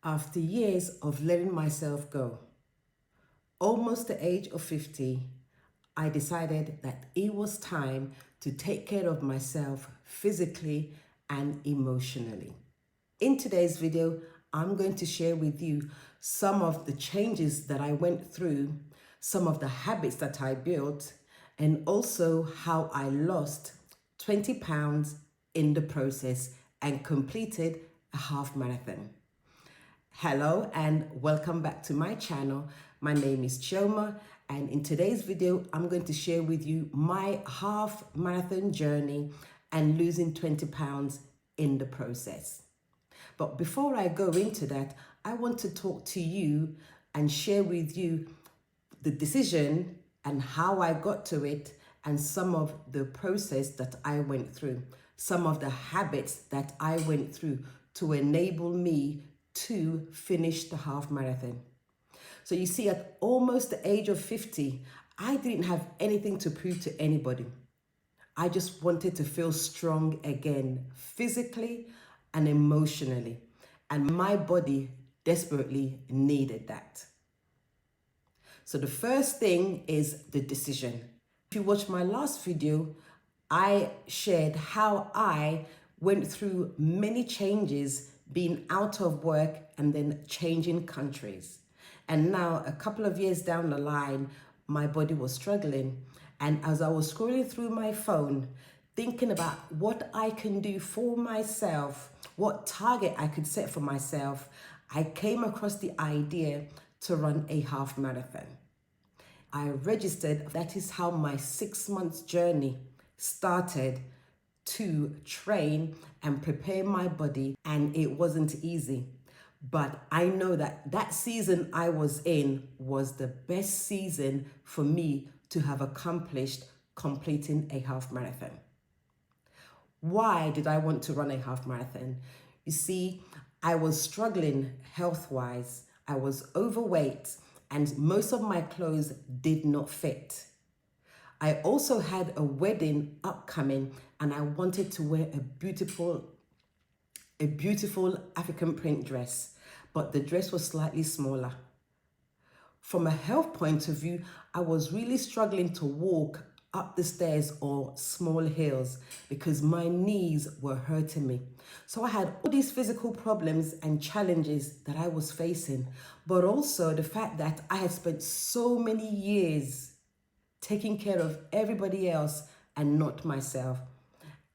After years of letting myself go, almost the age of 50, I decided that it was time to take care of myself physically and emotionally. In today's video, I'm going to share with you some of the changes that I went through, some of the habits that I built, and also how I lost 20 pounds in the process and completed a half marathon. Hello and welcome back to my channel. My name is Chioma, and in today's video, I'm going to share with you my half marathon journey and losing 20 pounds in the process. But before I go into that, I want to talk to you and share with you the decision and how I got to it and some of the process that I went through, some of the habits that I went through to enable me to finish the half marathon. So you see, at almost the age of 50, I didn't have anything to prove to anybody. I just wanted to feel strong again, physically and emotionally. And my body desperately needed that. So the first thing is the decision. If you watched my last video, I shared how I went through many changes, being out of work and then changing countries. And now, a couple of years down the line, my body was struggling. And as I was scrolling through my phone, thinking about what I can do for myself, what target I could set for myself, I came across the idea to run a half marathon. I registered. That is how my 6 months journey started to train and prepare my body, and it wasn't easy. But I know that that season I was in was the best season for me to have accomplished completing a half marathon. Why did I want to run a half marathon? You see, I was struggling health-wise. I was overweight and most of my clothes did not fit. I also had a wedding upcoming and I wanted to wear a beautiful African print dress, but the dress was slightly smaller. From a health point of view, I was really struggling to walk up the stairs or small hills because my knees were hurting me. So I had all these physical problems and challenges that I was facing, but also the fact that I had spent so many years taking care of everybody else and not myself.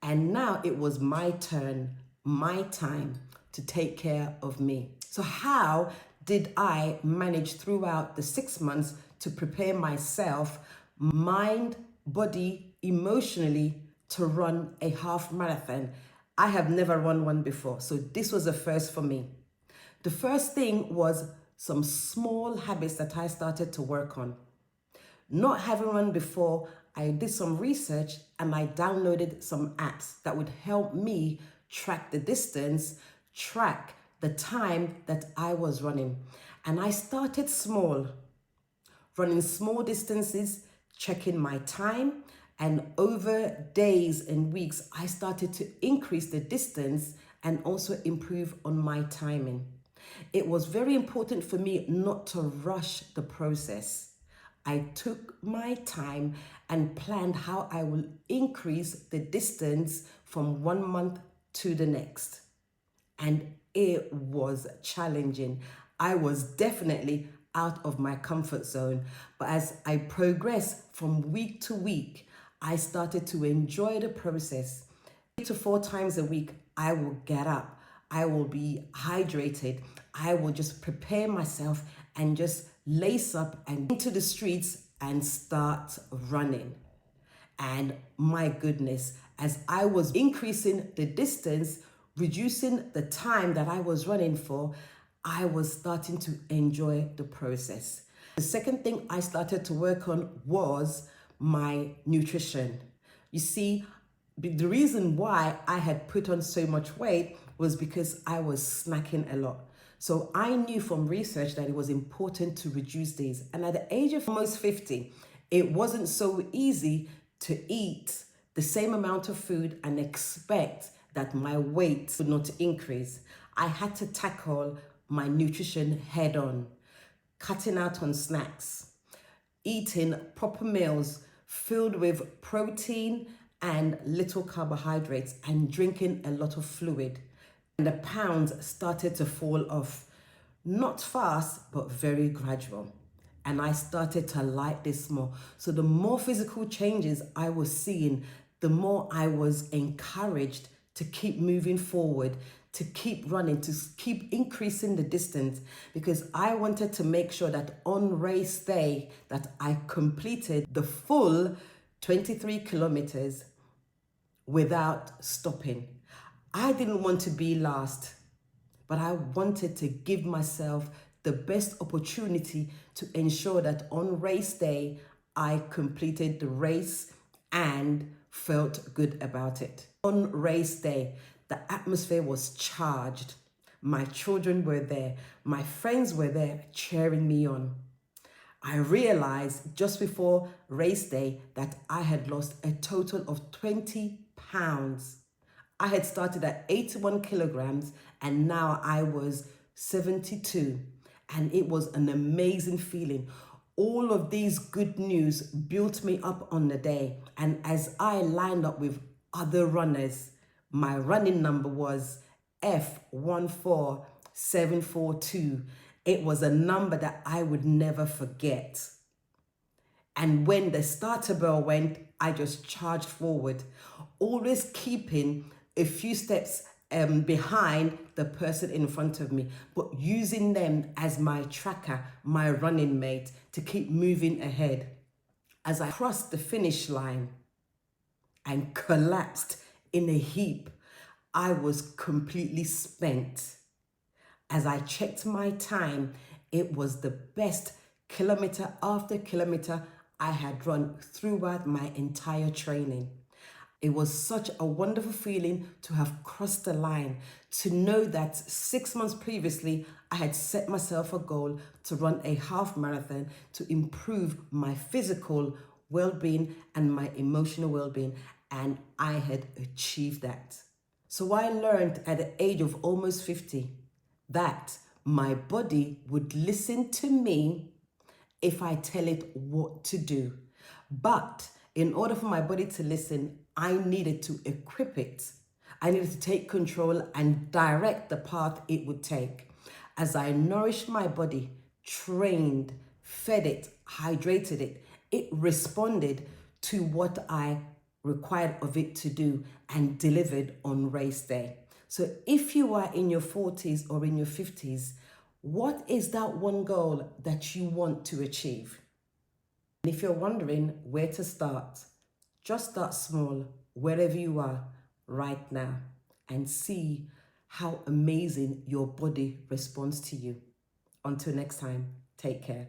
And now it was my turn, my time to take care of me. So how did I manage throughout the 6 months to prepare myself, mind, body, emotionally, to run a half marathon? I have never run one before, so this was a first for me. The first thing was some small habits that I started to work on. Not having run before, I did some research and I downloaded some apps that would help me track the distance, track the time that I was running. And I started small, running small distances, checking my time, and over days and weeks, I started to increase the distance and also improve on my timing. It was very important for me not to rush the process. I took my time and planned how I will increase the distance from 1 month to the next. And it was challenging. I was definitely out of my comfort zone. But as I progressed from week to week, I started to enjoy the process. 3 to 4 times a week, I will get up. I will be hydrated. I will just prepare myself and just lace up and into the streets and start running. And my goodness, as I was increasing the distance, reducing the time that I was running for, I was starting to enjoy the process. The second thing I started to work on was my nutrition. You see, the reason why I had put on so much weight was because I was snacking a lot. So I knew from research that it was important to reduce these. And at the age of almost 50, it wasn't so easy to eat the same amount of food and expect that my weight would not increase. I had to tackle my nutrition head on, cutting out on snacks, eating proper meals filled with protein and little carbohydrates, and drinking a lot of fluid. And the pounds started to fall off, not fast, but very gradual. And I started to like this more. So the more physical changes I was seeing, the more I was encouraged to keep moving forward, to keep running, to keep increasing the distance, because I wanted to make sure that on race day that I completed the full 23 kilometers without stopping. I didn't want to be last, but I wanted to give myself the best opportunity to ensure that on race day, I completed the race and felt good about it. On race day, the atmosphere was charged. My children were there. My friends were there cheering me on. I realized just before race day that I had lost a total of 20 pounds. I had started at 81 kilograms and now I was 72. And it was an amazing feeling. All of these good news built me up on the day. And as I lined up with other runners, my running number was F14742. It was a number that I would never forget. And when the starter bell went, I just charged forward, always keeping a few steps behind the person in front of me, but using them as my tracker, my running mate, to keep moving ahead. As I crossed the finish line and collapsed in a heap, I was completely spent. As I checked my time, it was the best kilometer after kilometer I had run throughout my entire training. It was such a wonderful feeling to have crossed the line, to know that 6 months previously, I had set myself a goal to run a half marathon to improve my physical well-being and my emotional well-being, and I had achieved that. So I learned at the age of almost 50 that my body would listen to me if I tell it what to do. But in order for my body to listen, I needed to equip it. I needed to take control and direct the path it would take. As I nourished my body, trained, fed it, hydrated it, it responded to what I required of it to do and delivered on race day. So if you are in your 40s or in your 50s, what is that one goal that you want to achieve? And if you're wondering where to start, just start small, wherever you are right now, and see how amazing your body responds to you. Until next time, take care.